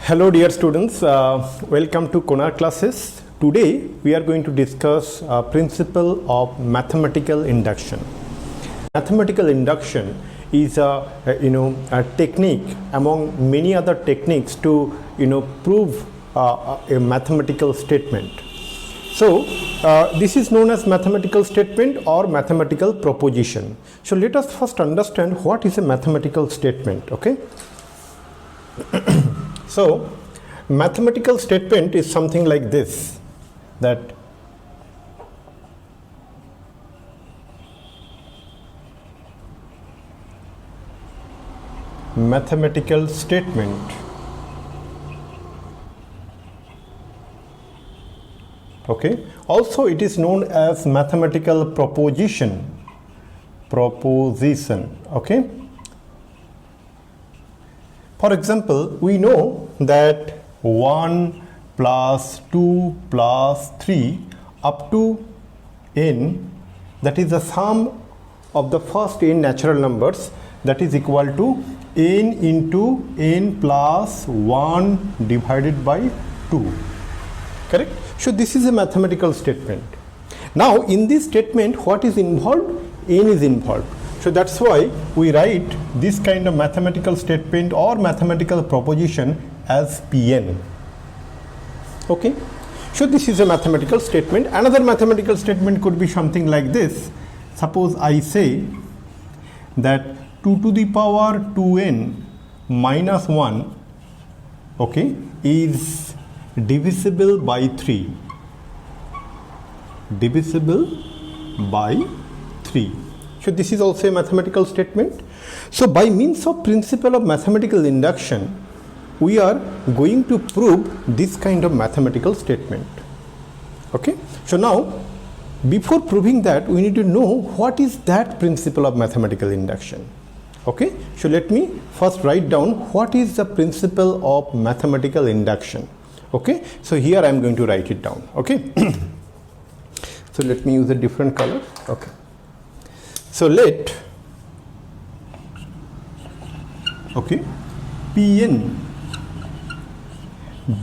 Hello dear students, welcome to Konar classes. Today we are going to discuss principle of mathematical induction. Mathematical induction is a technique among many other techniques to prove a mathematical statement. So this is known as mathematical statement or mathematical proposition. So let us first understand what is a mathematical statement. Okay. So mathematical statement is something like this, that mathematical statement okay, also it is known as mathematical proposition okay. For example, we know that 1 plus 2 plus 3 up to n, that is the sum of the first n natural numbers, that is equal to n into n plus 1 divided by 2. Correct? So this is a mathematical statement. Now in this statement, what is involved? N is involved. So that's why we write this kind of mathematical statement or mathematical proposition as Pn. Okay. So this is a mathematical statement. Another mathematical statement could be something like this. Suppose I say that 2 to the power 2n minus 1 okay, is divisible by 3. Divisible by 3. So this is also a mathematical statement. So by means of principle of mathematical induction, we are going to prove this kind of mathematical statement. Okay. So now, before proving that, we need to know what is that principle of mathematical induction. Okay. So let me first write down what is the principle of mathematical induction. Okay. So here I am going to write it down. Okay. So let me use a different color. Okay. So let Pn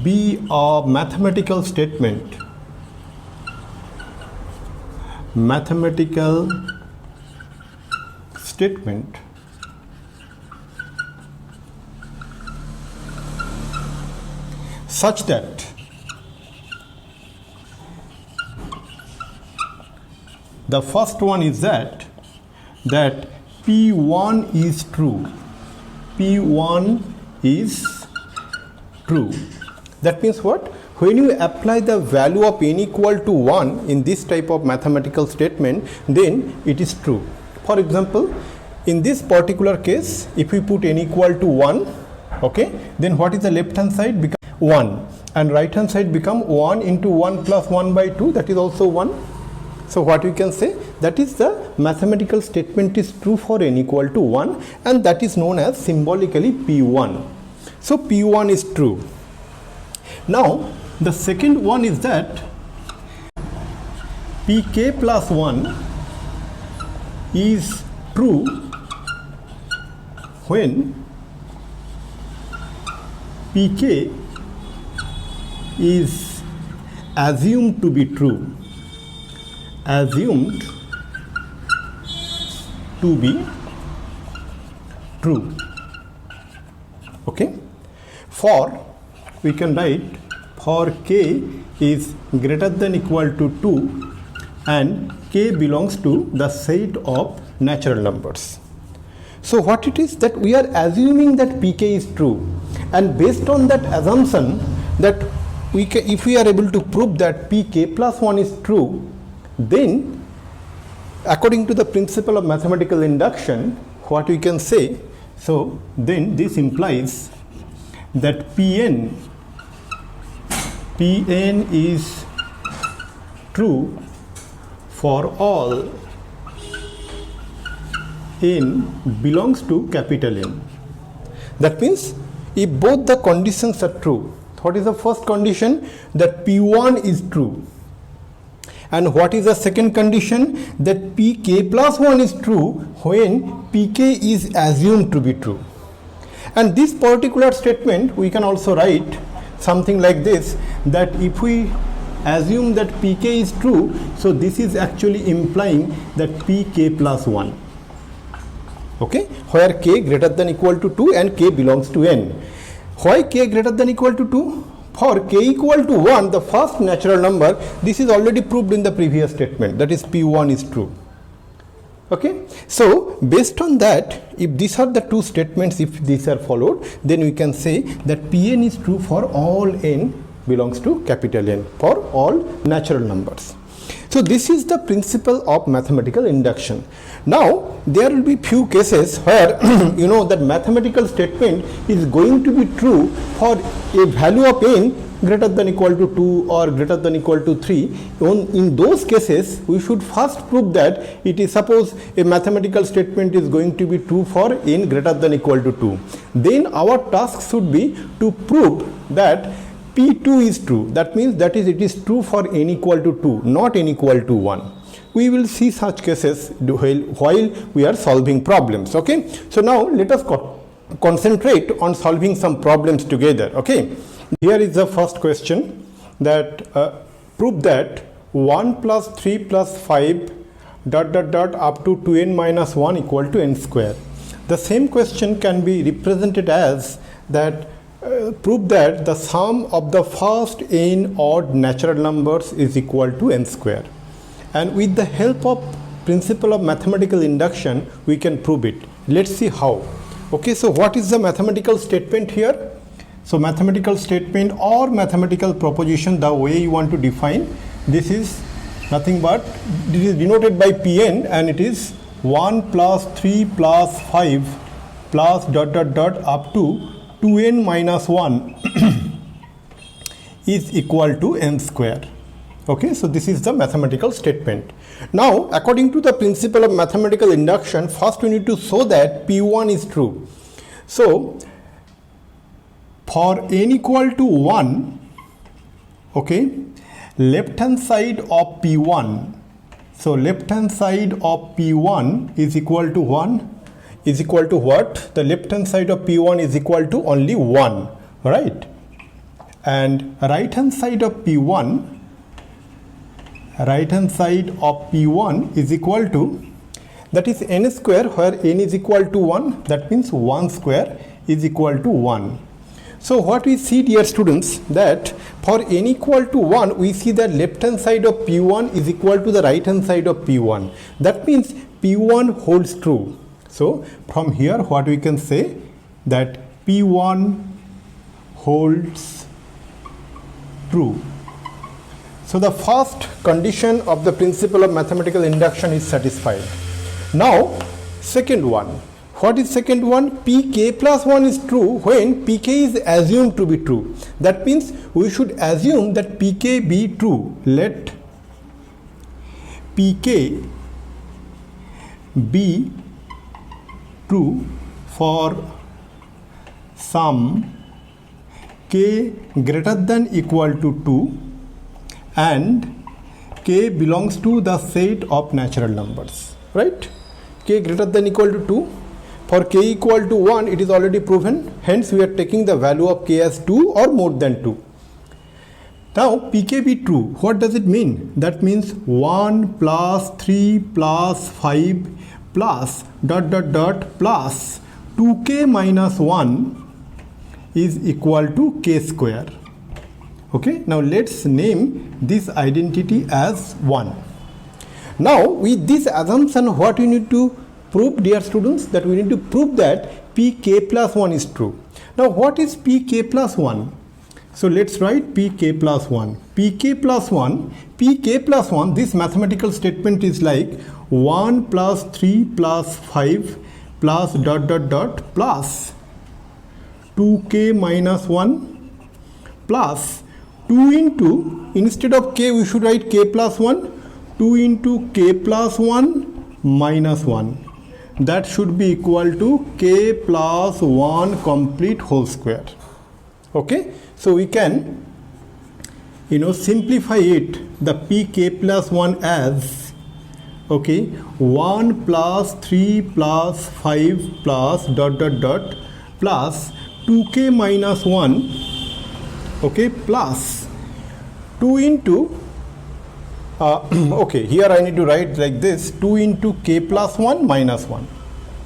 be a mathematical statement such that the first one is that P1 is true. P1 is true. That means what? When you apply the value of n equal to 1 in this type of mathematical statement, then it is true. For example, in this particular case, if we put n equal to 1, okay, then what is the left hand side? Become 1, and right hand side become 1 into 1 plus 1 by 2, that is also 1. So what we can say, that is the mathematical statement is true for n equal to 1, and that is known as symbolically P1. So P1 is true. Now the second one is that Pk plus 1 is true when Pk is assumed to be true. Assumed to be true. Okay. For we can write for k is greater than equal to 2 and k belongs to the set of natural numbers. So what it is that we are assuming that Pk is true, and based on that assumption that we can, if we are able to prove that Pk plus 1 is true, then according to the principle of mathematical induction, what we can say, so then this implies that Pn is true for all n belongs to capital N. That means if both the conditions are true, what is the first condition? That P1 is true. And what is the second condition? That Pk plus 1 is true when Pk is assumed to be true. And this particular statement we can also write something like this, that if we assume that pk is true, so this is actually implying that pk plus 1, okay, where k greater than equal to 2 and k belongs to n. Why k greater than equal to 2? For k equal to 1, the first natural number, this is already proved in the previous statement, that is p1 is true. Okay, so based on that, if these are the two statements, if these are followed, then we can say that Pn is true for all n belongs to capital N, for all natural numbers. So this is the principle of mathematical induction. Now there will be few cases where you know that mathematical statement is going to be true for a value of n greater than equal to 2 or greater than equal to 3. In those cases, we should first prove that it is, suppose a mathematical statement is going to be true for n greater than equal to 2. Then our task should be to prove that P2 is true. That means that is, it is true for n equal to 2, not n equal to 1. We will see such cases while we are solving problems. Okay. So now let us concentrate on solving some problems together. Okay. Here is the first question, that prove that 1 plus 3 plus 5 dot dot dot up to 2n minus 1 equal to n square. The same question can be represented as that prove that the sum of the first n odd natural numbers is equal to n square. And with the help of principle of mathematical induction, we can prove it. Let's see how. Okay, so what is the mathematical statement here? So mathematical statement or mathematical proposition, the way you want to define, this is nothing but, this is denoted by Pn, and it is 1 plus 3 plus 5 plus dot dot dot up to 2n minus 1 is equal to n square. Okay, so this is the mathematical statement. Now, according to the principle of mathematical induction, first we need to show that P1 is true. So, for n equal to 1, okay, left hand side of P1, so left hand side of P1 is equal to 1, is equal to what? The left hand side of P1 is equal to only 1, right? And right hand side of P1, right hand side of P1 is equal to, that is n square, where n is equal to 1, that means 1 square is equal to 1. So what we see, dear students, that for n equal to 1, we see that left hand side of P1 is equal to the right hand side of P1. That means P1 holds true. So from here what we can say, that P1 holds true. So the first condition of the principle of mathematical induction is satisfied. Now second one. What is second one? Pk plus 1 is true when Pk is assumed to be true. That means we should assume that Pk be true. Let Pk be true for some k greater than equal to 2 and k belongs to the set of natural numbers, right? K greater than equal to 2. For k equal to 1, it is already proven. Hence, we are taking the value of k as 2 or more than 2. Now, pk be true. What does it mean? That means 1 plus 3 plus 5 plus dot dot dot plus 2k minus 1 is equal to k square. Okay. Now, let's name this identity as 1. Now, with this assumption, what we need to prove, dear students, that we need to prove that Pk plus 1 is true. Now what is Pk plus 1? So let's write Pk plus 1. Pk plus 1, Pk plus 1, this mathematical statement is like 1 plus 3 plus 5 plus dot dot dot plus 2k minus 1 plus 2 into, instead of k we should write k plus 1, 2 into k plus 1 minus 1. That should be equal to k plus 1 complete whole square. Okay, so we can simplify it, the pk plus 1 as, okay, 1 plus 3 plus 5 plus dot dot dot plus 2k minus 1, okay, plus 2 into okay, here I need to write like this, 2 into k plus 1 minus 1.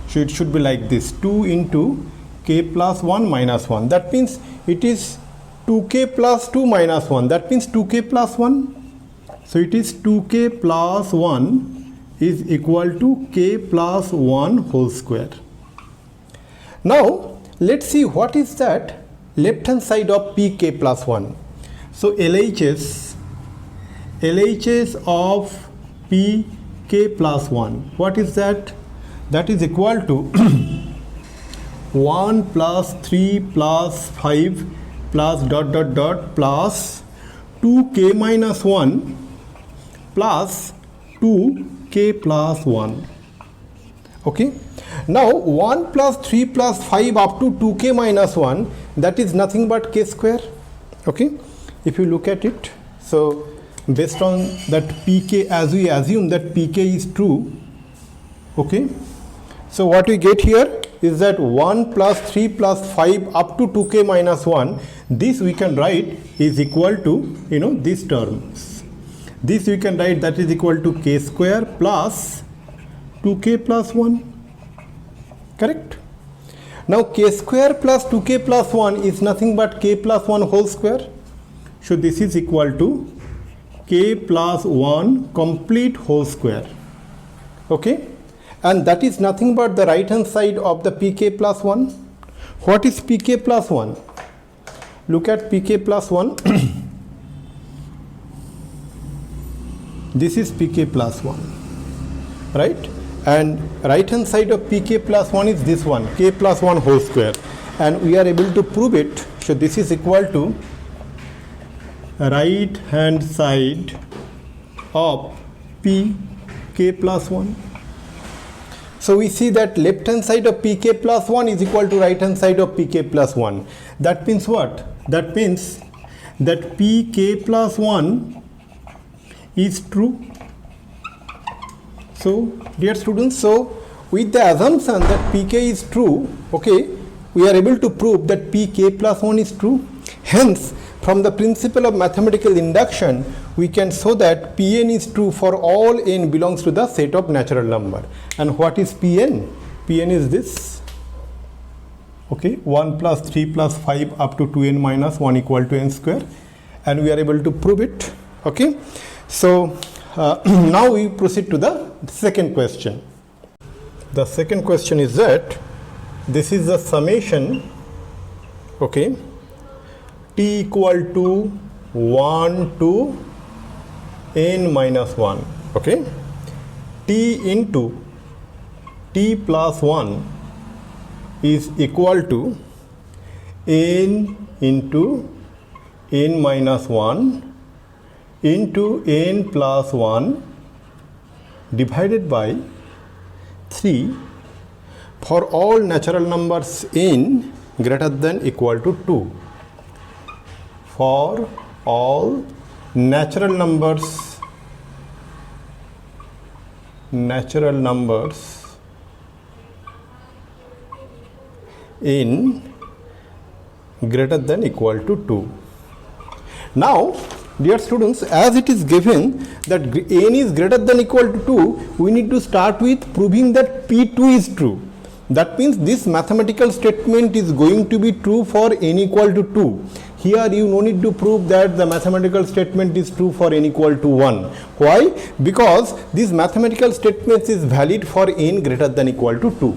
So it should be like this, 2 into k plus 1 minus 1. That means it is 2k plus 2 minus 1. That means 2k plus 1. So it is 2k plus 1 is equal to k plus 1 whole square. Now let's see what is that left hand side of pk plus 1. So LHS of pk plus 1, what is that? That is equal to 1 plus 3 plus 5 plus dot dot dot plus 2k minus 1 plus 2k plus 1. Okay. Now 1 plus 3 plus 5 up to 2k minus 1, that is nothing but k square. Okay. If you look at it, so based on that pk, as we assume that pk is true, okay, so what we get here is that 1 plus 3 plus 5 up to 2k minus 1, this we can write is equal to, these terms. This we can write that is equal to k square plus 2k plus 1. Correct? Now k square plus 2k plus 1 is nothing but k plus 1 whole square. So this is equal to k plus 1 complete whole square. Okay, and that is nothing but the right hand side of the pk plus 1. What is pk plus 1? Look at pk plus 1. This is pk plus 1, right? And right hand side of pk plus 1 is this one, k plus 1 whole square, and we are able to prove it. So this is equal to right hand side of pk plus 1. So we see that left hand side of pk plus 1 is equal to right hand side of pk plus 1. That means what? That means that pk plus 1 is true. So dear students, so with the assumption that pk is true, okay, we are able to prove that pk plus 1 is true. Hence, from the principle of mathematical induction, we can show that Pn is true for all n belongs to the set of natural number. And what is Pn? Pn is this, okay, 1 plus 3 plus 5 up to 2n minus 1 equal to n square, and we are able to prove it. Okay, so now we proceed to the second question. The second question is that this is the summation, okay, t equal to 1 to n minus 1, okay, t into t plus 1 is equal to n into n minus 1 into n plus 1 divided by 3 for all natural numbers n greater than equal to 2. For all natural numbers n greater than equal to 2. Now, dear students, as it is given that n is greater than equal to 2, we need to start with proving that P2 is true. That means this mathematical statement is going to be true for n equal to 2. Here you no need to prove that the mathematical statement is true for n equal to 1. Why? Because this mathematical statement is valid for n greater than equal to 2.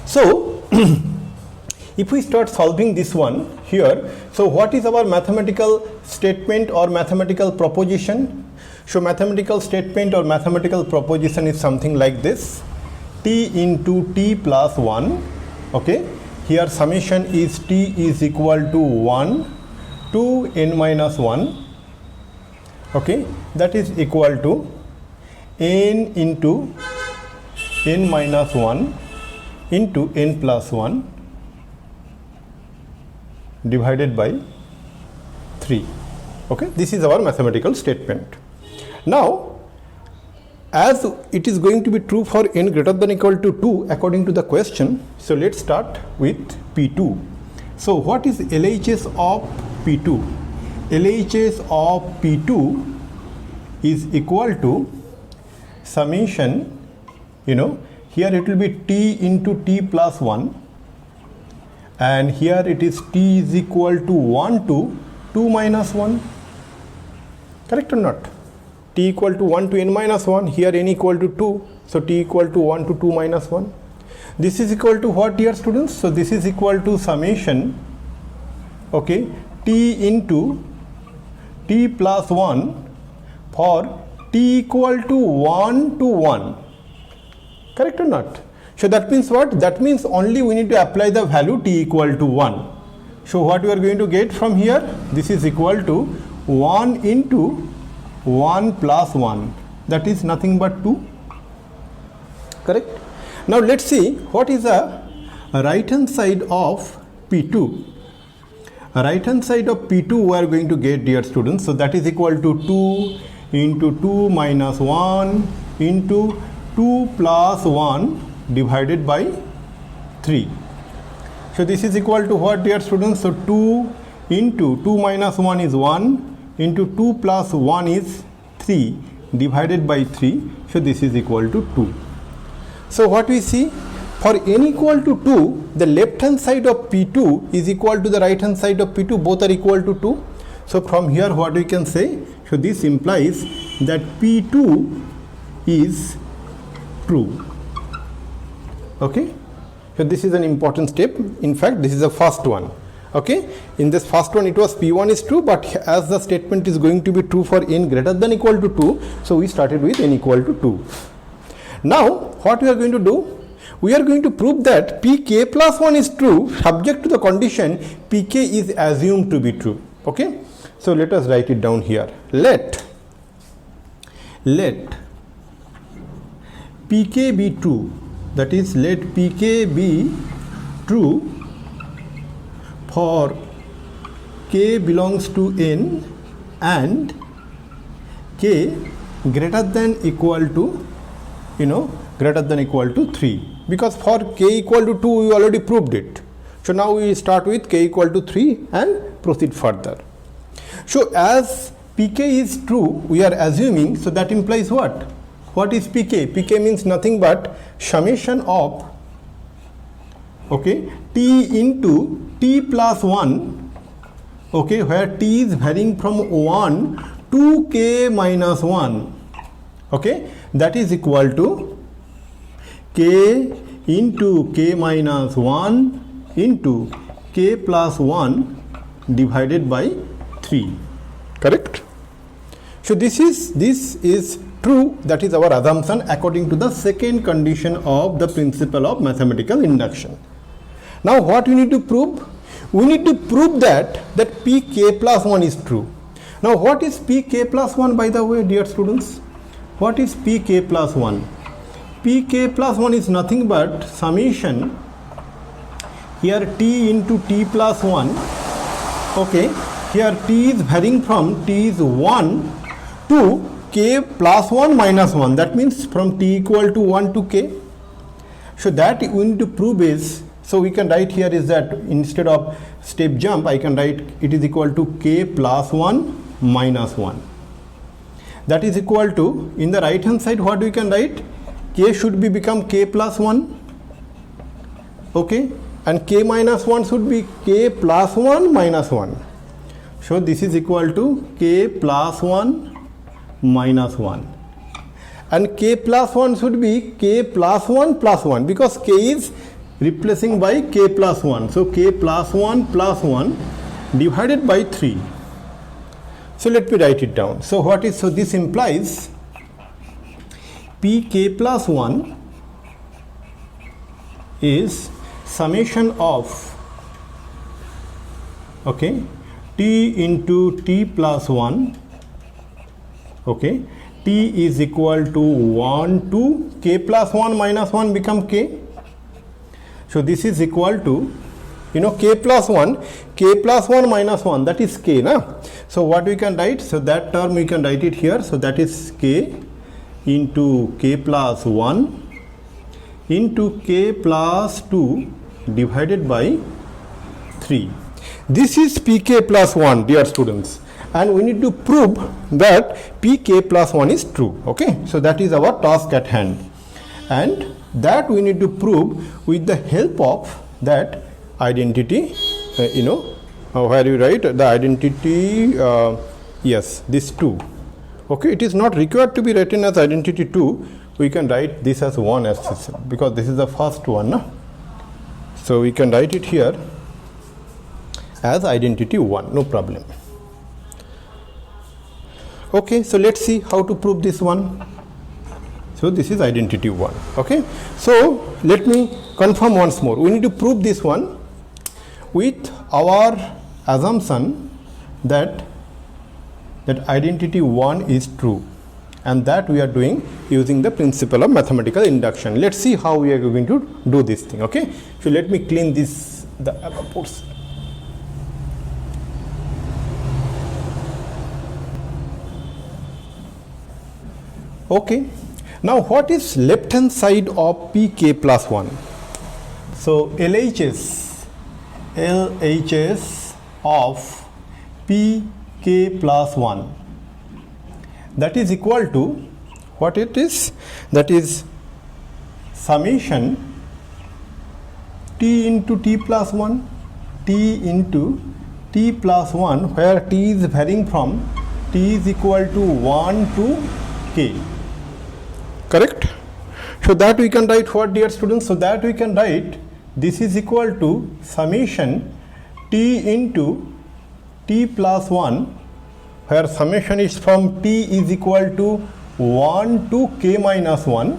So, if we start solving this one here, so what is our mathematical statement or mathematical proposition? So mathematical statement or mathematical proposition is something like this: t into t plus 1, okay, here summation is t is equal to 1 to n minus 1, okay, that is equal to n into n minus 1 into n plus 1 divided by 3. Okay, this is our mathematical statement. Now, as it is going to be true for n greater than equal to 2 according to the question, so let's start with P2. So what is LHS of P2? LHS of P2 is equal to summation, here it will be T into T plus 1, and here it is T is equal to 1 to 2 minus 1. Correct or not? T equal to 1 to n minus 1, here n equal to 2, so T equal to 1 to 2 minus 1. This is equal to what, dear students? So this is equal to summation, T into T plus 1 for T equal to 1 to 1. Correct or not? So that means what? That means only we need to apply the value T equal to 1. So what we are going to get from here? This is equal to 1 into 1 plus 1, that is nothing but 2. Correct? Now let's see what is the right hand side of P2. Right hand side of P2 we are going to get, dear students, so that is equal to 2 into 2 minus 1 into 2 plus 1 divided by 3. So this is equal to what, dear students? So 2 into 2 minus 1 is 1 into 2 plus 1 is 3 divided by 3. So this is equal to 2. So what we see, for n equal to 2, the left hand side of P2 is equal to the right hand side of P2, both are equal to 2. So from here what we can say, so this implies that P2 is true. Okay, so this is an important step. In fact, this is the first one. Okay, in this first one it was P1 is true, but as the statement is going to be true for n greater than equal to 2, so we started with n equal to 2. Now what we are going to do, we are going to prove that Pk plus 1 is true subject to the condition Pk is assumed to be true. Okay, so let us write it down here. Let Pk be true, that is, let Pk be true for k belongs to n and k greater than equal to, greater than equal to 3, because for k equal to 2 we already proved it. So now we start with k equal to 3 and proceed further. So as Pk is true, we are assuming, so that implies what? What is Pk? Pk means nothing but summation of T into T plus 1, where T is varying from 1 to k minus 1, that is equal to k into k minus 1 into k plus 1 divided by 3. Correct? So this is true, that is our assumption according to the second condition of the principle of mathematical induction. Now what we need to prove? We need to prove that Pk plus 1 is true. Now what is Pk plus 1, by the way, dear students? What is Pk plus 1? Pk plus 1 is nothing but summation, here T into T plus 1, here T is varying from T is 1 to k plus 1 minus 1, that means from T equal to 1 to k. So that we need to prove is, so we can write here is that instead of step jump I can write it is equal to k plus 1 minus 1. That is equal to, in the right hand side what we can write, k should be become k plus 1, and k minus 1 should be k plus 1 minus 1. So this is equal to k plus 1 minus 1, and k plus 1 should be k plus 1 plus 1, because k is replacing by k plus 1, so k plus 1 plus 1 divided by 3. So let me write it down. So what is, so this implies Pk plus 1 is summation of T into T plus 1, T is equal to 1 to k plus 1 minus 1 become k. So this is equal to, k plus 1 minus 1, that is k, na? So what we can write, so that term we can write it here, so that is k into k plus 1 into k plus 2 divided by 3. This is pk plus 1, dear students, and we need to prove that pk plus 1 is true. Okay, so that is our task at hand, and that we need to prove with the help of that identity, where you write the identity, yes, this 2. Okay, it is not required to be written as identity 2. We can write this as 1 as this, because this is the first one, no? So we can write it here as identity 1, no problem. Okay, so let's see how to prove this one. So this is identity 1. Okay, so let me confirm once more. We need to prove this one with our assumption that identity 1 is true, and that we are doing using the principle of mathematical induction. Let's see how we are going to do this thing. Okay, so let me clean this, the above portion. Okay, now what is left hand side of pk plus 1? So LHS of pk plus 1, that is equal to what it is? That is summation t into t plus 1, t into t plus 1, where t is varying from t is equal to 1 to k. Correct? So that we can write what, dear students? So that we can write this is equal to summation t into t plus 1, where summation is from t is equal to 1 to k minus 1.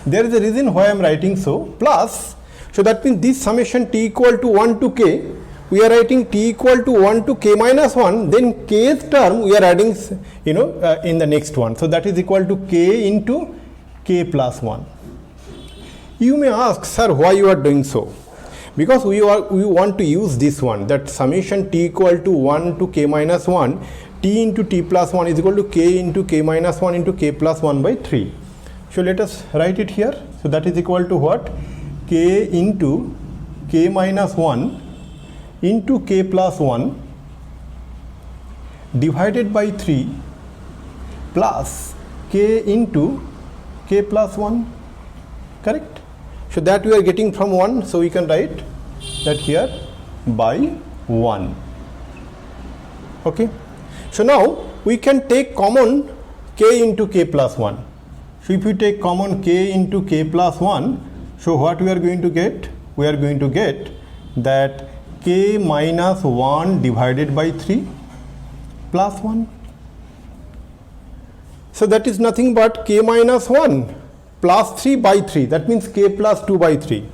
There is a reason why I am writing so, plus, so that means this summation t equal to 1 to k, we are writing t equal to 1 to k minus 1, then kth term we are adding, in the next one. So that is equal to k into k plus 1. You may ask, sir, why you are doing so? Because we want to use this one, that summation t equal to 1 to k minus 1, t into t plus 1 is equal to k into k minus 1 into k plus 1 by 3. So let us write it here. So that is equal to what? K into k minus 1 into k plus 1 divided by 3 plus k into k plus 1. Correct? So that we are getting from 1, so we can write that here by 1. Okay, so now we can take common k into k plus 1. So if we take common k into k plus 1, so what we are going to get? We are going to get that k minus 1 divided by 3 plus 1. So that is nothing but k minus 1 plus 3 by 3, that means k plus 2 by 3.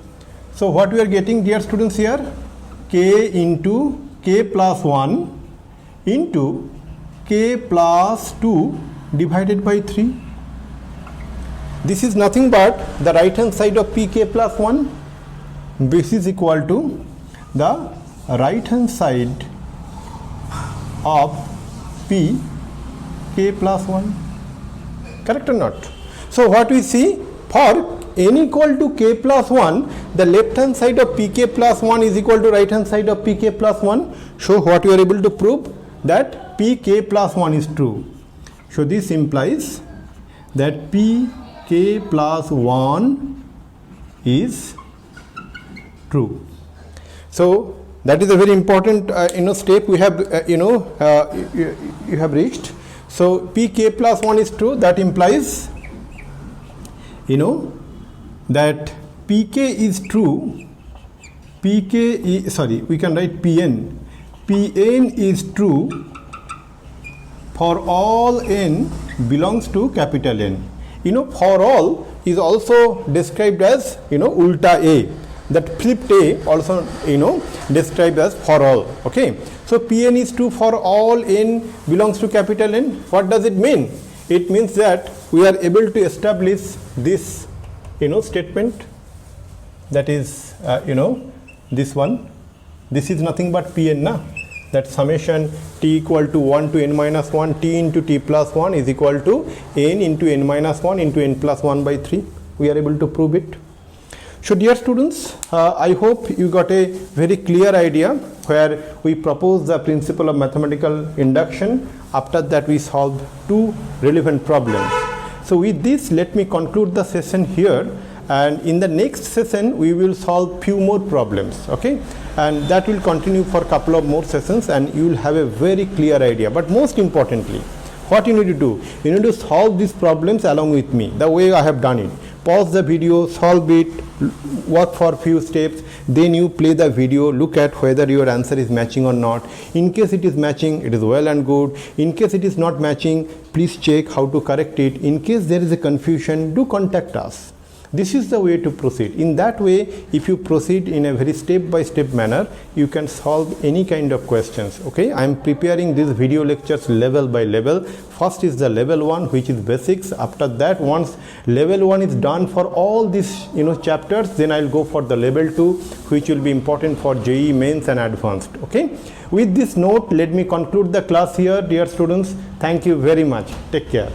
So what we are getting, dear students, here? K into k plus 1 into k plus 2 divided by 3. This is nothing but the right hand side of pk plus 1. This is equal to the right hand side of pk plus 1. Correct or not? So what we see, for n equal to k plus 1, the left hand side of pk plus 1 is equal to right hand side of pk plus 1. So what we are able to prove? That pk plus 1 is true. So this implies that pk plus 1 is true. So that is a very important step we have you have reached. So pk plus 1 is true. That implies that pk is true. We can write pn. Pn is true for all n belongs to capital N. For all is also described as ulta a. That flipped a also described as for all. Okay, so Pn is true for all n belongs to capital N. What does it mean? It means that we are able to establish this statement, that is this one. This is nothing but Pn, na? that summation t equal to 1 to n minus 1 t into t plus 1 is equal to n into n minus 1 into n plus 1 by 3. We are able to prove it. So dear students, I hope you got a very clear idea where we propose the principle of mathematical induction. After that we solve two relevant problems. So with this, let me conclude the session here, and in the next session we will solve few more problems, okay, and that will continue for a couple of more sessions and you will have a very clear idea. But most importantly, what you need to do, you need to solve these problems along with me the way I have done it. Pause the video, solve it, work for few steps, then you play the video, look at whether your answer is matching or not. In case it is matching, it is well and good. In case it is not matching, please check how to correct it. In case there is a confusion, do contact us. This is the way to proceed. In that way, if you proceed in a very step-by-step manner, you can solve any kind of questions. Okay, I am preparing these video lectures level by level. First is the level 1, which is basics. After that, once level 1 is done for all these chapters, then I'll go for the level 2, which will be important for JEE mains and advanced. Okay. With this note, let me conclude the class here, dear students. Thank you very much. Take care.